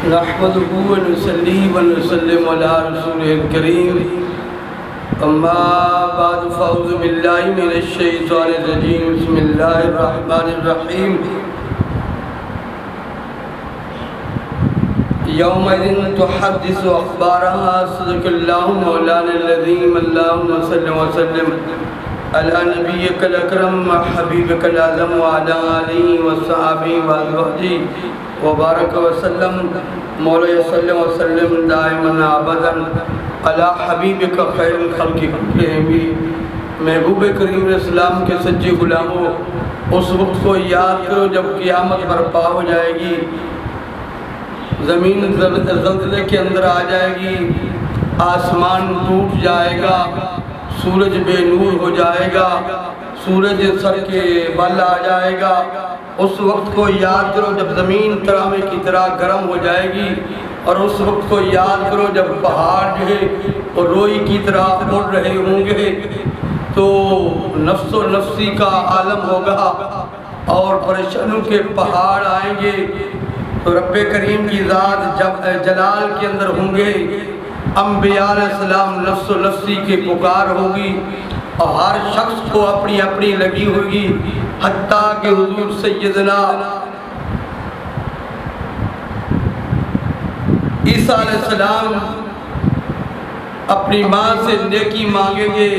नहमदुहु व नुसल्ली व नुसल्लिमु अला रसूलिल करीम अम्मा बाद फ़अऊज़ु बिल्लाहि मिनश शैतानिर रजीम बिस्मिल्लाहिर रहमानिर रहीम यौमइज़िन तुहद्दिसु अख़बारहा सदक़ल्लाहु मौलाना अज़ीम अल्लाहुम्मा सल्लि व सल्लिम अला नबिय्यिकल अकरम व हबीबिकल आज़म व अला आलिहि व सहाबिहि व अज़वाजिहि व बारक व सल्लम मौला सल्लि व सल्लिम दाइमन अबदन अला हबीबिका खैरुल खल्क़ि कुल्लिहिम। महबूब करीम इस्लाम के सच्चे गुलामों, उस वक्त को याद करो जब क़यामत बर्पा हो जाएगी, ज़मीन ज़ल्ज़ले के अंदर आ जाएगी, आसमान टूट जाएगा, सूरज बेनूर हो जाएगा, सूरज सर के बल आ जाएगा। उस वक्त को याद करो जब ज़मीन तरामे की तरह गर्म हो जाएगी, और उस वक्त को याद करो जब पहाड़ जो है वो रोई की तरह उड़ रहे होंगे, तो नफ्सो नफ्सी का आलम होगा और परेशानियों के पहाड़ आएंगे। तो रब्बे करीम की ज़ात जब जलाल के अंदर होंगे, अम्बिया अलैहिस्सलाम नफ्सो नफ्सी की पुकार होगी और हर शख्स को अपनी अपनी लगी होगी, हत्ता कि हुजूर सैयदना ईसा अलैहिस्सलाम अपनी माँ से नेकी मांगेंगे।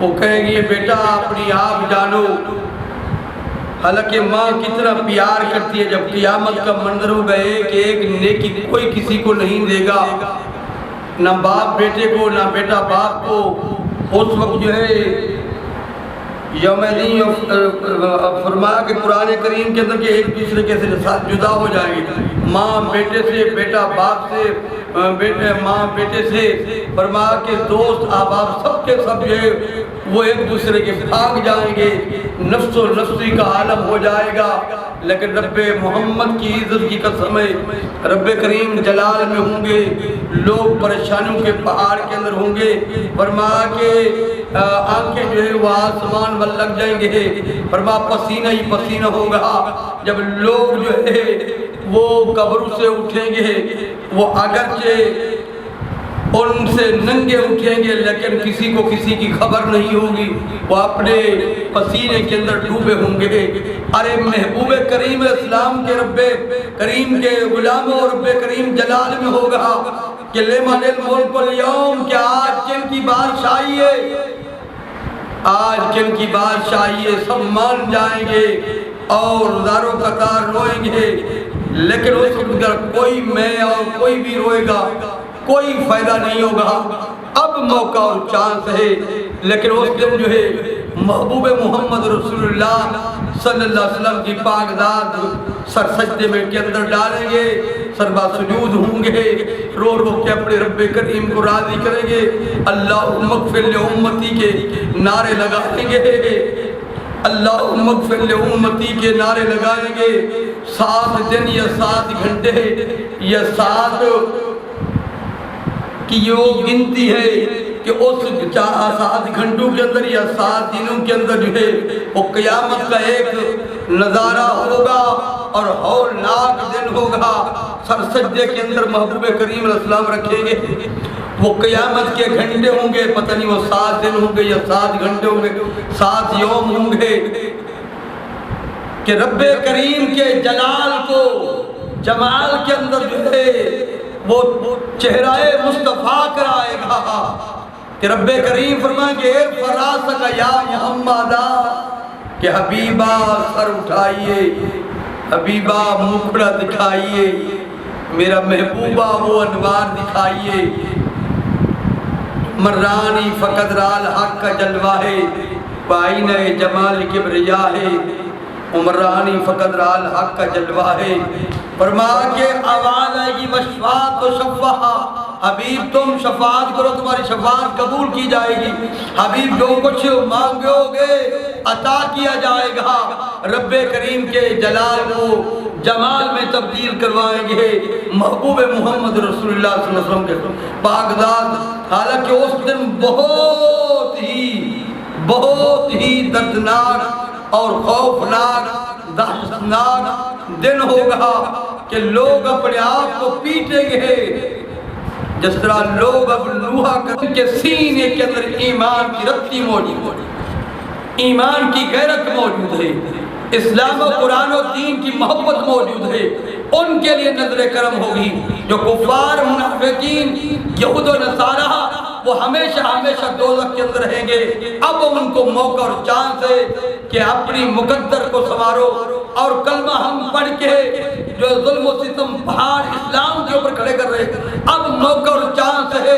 वो कहेंगे बेटा अपनी आप जानो, हालांकि माँ कितना प्यार करती है। जब क़यामत का मंजर हो गए कि एक नेकी कोई किसी को नहीं देगा, ना बाप बेटे को ना बेटा बाप को, उस वक्त जो है यौमैदीन फरमाया कि कुरान करीम के अंदर के एक दूसरे के साथ जुदा हो जाएंगे, माँ बेटे से, बेटा बाप से, बेटे माँ बेटे से। फरमाया कि दोस्त अहबाब सब के सब जो है वो एक दूसरे के भाग जाएंगे, नफ्सो नफ्सी का आलम हो जाएगा। लेकिन रब्बे मोहम्मद की इज्जत की कसम है, रब्बे करीम जलाल में होंगे, लोग परेशानियों के पहाड़ के अंदर होंगे। फरमाया कि आंखें जो है वो आसमान में लग जाएंगे, फरमा पसीना ही पसीना होगा। जब लोग जो है वो कब्रों से उठेंगे, वो अगरचे उनसे नंगे उठेंगे, लेकिन किसी को किसी की खबर नहीं होगी, वो अपने पसीने के अंदर डूबे होंगे। अरे महबूब करीम इस्लाम के रब्बे करीम के गुलामों और रब्बे करीम जलाल में होगा कि लिमनिल मुल्कुल यौम, क्या आज किन की बादशाही है, आज किन की बादशाही है। सब मान जाएंगे और दारो कतार रोएंगे, लेकिन उस वक्त कोई मैं और कोई भी रोएगा, कोई फायदा नहीं होगा। अब मौका और चांस है, लेकिन उस दिन जो है महबूब मोहम्मद रसूलुल्लाह सल्लल्लाहु अलैहि वसल्लम की पाकदाद सर सजदे में के अंदर डालेंगे, सरबा सुजूद होंगे, रो रो के अपने रब्बे करीम को राजी करेंगे, अल्लाहुम्मा ग़फ़िर li उम्मती के नारे लगाएंगे, अल्लाहुम्मा ग़फ़िर li उम्मती के नारे लगाएंगे। 7 दिन या 7 घंटे या 7 की यो गिनती है कि उस 7 घंटों के अंदर या 7 दिनों के अंदर जो है वो क़यामत का एक नज़ारा होगा और हौलनाक दिन होगा। सर सज्जे के अंदर महबूब करीम अलैहिस्सलाम रखेंगे, वो क़यामत के घंटे होंगे, पता नहीं वो 7 दिन होंगे या 7 घंटे होंगे, 7 यौम होंगे कि रब्बे करीम के जलाल को जमाल के अंदर जो है वो चेहराए मुस्तफ़ा कराएगा कि रब्बे करीम फरमाएंगे फरासका या मोहम्मदा, कि हबीबा सर उठाइए, हबीबा मुखड़ा दिखाइए, मेरा महबूबा वो अनवार दिखाइए। मर्रानी फ़क़द राल हक़ का जलवा है, पाइने जमाल किब्रिया है, उमरानी फ़क़द राल हक़ का जलवा है। फरमा के आवाज़ आएगी वशफ़ाअत तो शफ़ा, हबीब तुम शफ़ाअत करो, तुम्हारी शफ़ाअत कबूल की जाएगी। हबीब जो कुछ मांगोगे अता किया जाएगा। रब्बे करीम के जलाल को जमाल में तब्दील करवाएंगे महबूब मोहम्मद रसूलुल्लाह सल्लल्लाहु अलैहि वसल्लम के पाकदाद। हालांकि उस दिन बहुत ही दर्दनाक और खौफनाक दहशतनाक दिन होगा कि लोग अपने आप को पीटेंगे जिस तरह लोग अब लूहा के सीने के अंदर ईमान की रत्ती मौजूद है, ईमान की गैरत मौजूद है, इस्लाम और कुरान और दीन की मोहब्बत मौजूद है। उनके लिए नजर करम होगी। जो कुफार मुनाफिकीन यहूद और नसारा वो हमेशा हमेशा दोज़ख के अंदर रहेंगे। अब उनको मौका और चांस है कि अपनी मुकद्दर को संवारो और कलमा हम पढ़ के जो जुल्म और सितम पहाड़ इस्लाम के ऊपर खड़े कर रहे, अब मौका और चांस है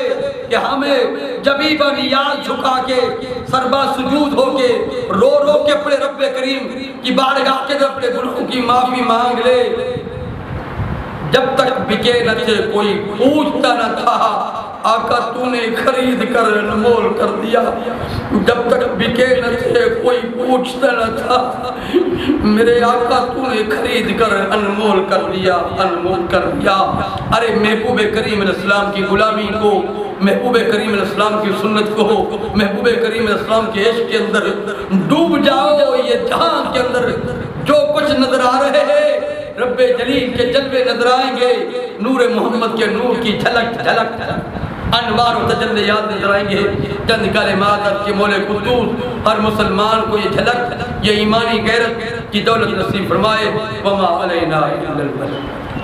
कि हमें जबी बनियाद झुका के सरबा सुजूद होके रो रो के अपने रब्बे करीम की बारगाह के अपने गुनाहों की माफी मांग ले। जब तक बिके न थे कोई पूछता न था, आका तूने खरीद कर अनमोल कर दिया। जब तक बिके न थे कोई पूछता न था, मेरे आका तूने खरीद कर अनमोल कर दिया, अनमोल कर दिया। अरे महबूब करीम अलैहिस्सलाम की गुलामी को, महबूब करीम अलैहिस्सलाम की सुन्नत को, महबूब करीम अलैहिस्सलाम के इश्क के अंदर डूब जाओ। ये जहां के अंदर जो कुछ नजर आ रहे हैं रब्बे जलील के जलवे नजर आएंगे, नूर मोहम्मद के नूर की झलक झलक अनवार और तजल्लियात नजर आएंगे। चंद कलिमात के मौले कुद्दूस हर मुसलमान को ये झलक, ये ईमानी गैरत की दौलत नसीब फरमाए। वमा अलैना इल्लल बलाग।